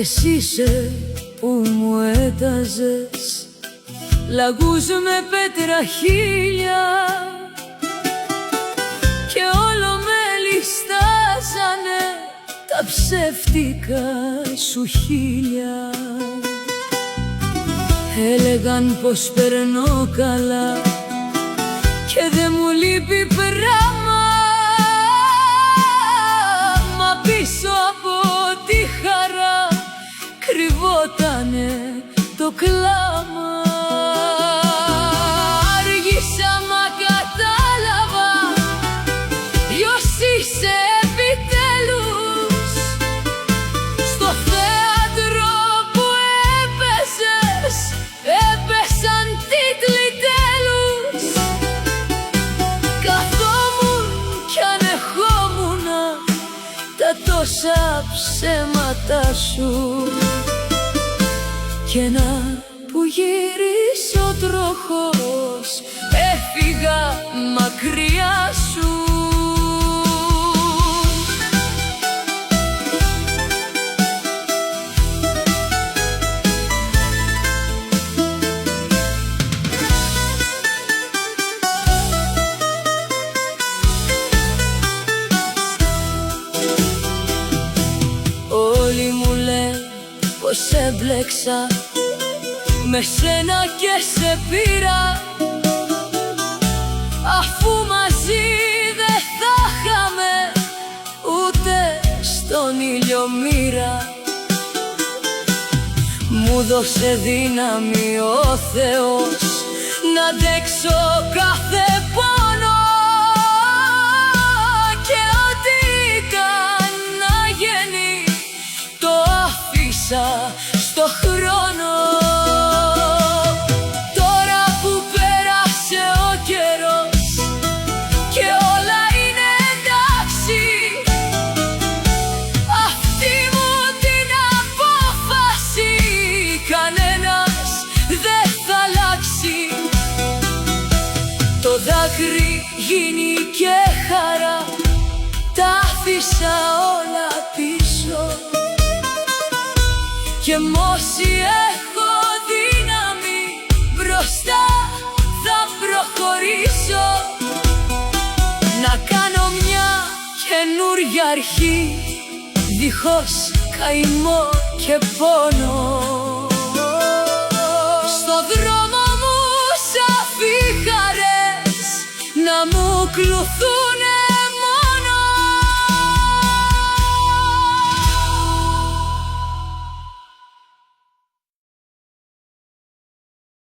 Εσύ είσαι που μου έταζες λαγούς με πέτρα χίλια και όλο με ληστάζανε τα ψεύτικα σου χείλια. Έλεγαν πως περνώ καλά και δε μου λείπει πράμα, μα πίσω από τη χαρά κρυβότανε το κλάμα. Άργησα μα κατάλαβα ποιος είσαι επιτέλους. Στο θέατρο που έπαιζες έπεσαν τίτλοι τέλους. Καθόμουν κι ανεχόμουνα τα τόσα ψέματα σου, και να που γύρισε ο τροχός έφυγα μακριά σου. Όλοι μου λένε πως έμπλεξα με σένα και σε πήρα, αφού μαζί δεν θα είχαμε ούτε στον ήλιο μοίρα. Μου δώσε δύναμη ο Θεός να αντέξω κάθε πόνο, και ό,τι ήταν να γίνει το άφησα στο χρόνο. Τώρα που πέρασε ο καιρός και όλα είναι εντάξει, αυτή μου την απόφαση κανένας δεν θα αλλάξει. Το δάκρυ γίνει και χαρά, τα άφησα όλα πίσω, και μ' όσοι έχω δύναμη μπροστά θα προχωρήσω, να κάνω μια καινούρια αρχή δίχως καημό και πόνο. Στο δρόμο μου σαφή χαρές να μου κλουθούνε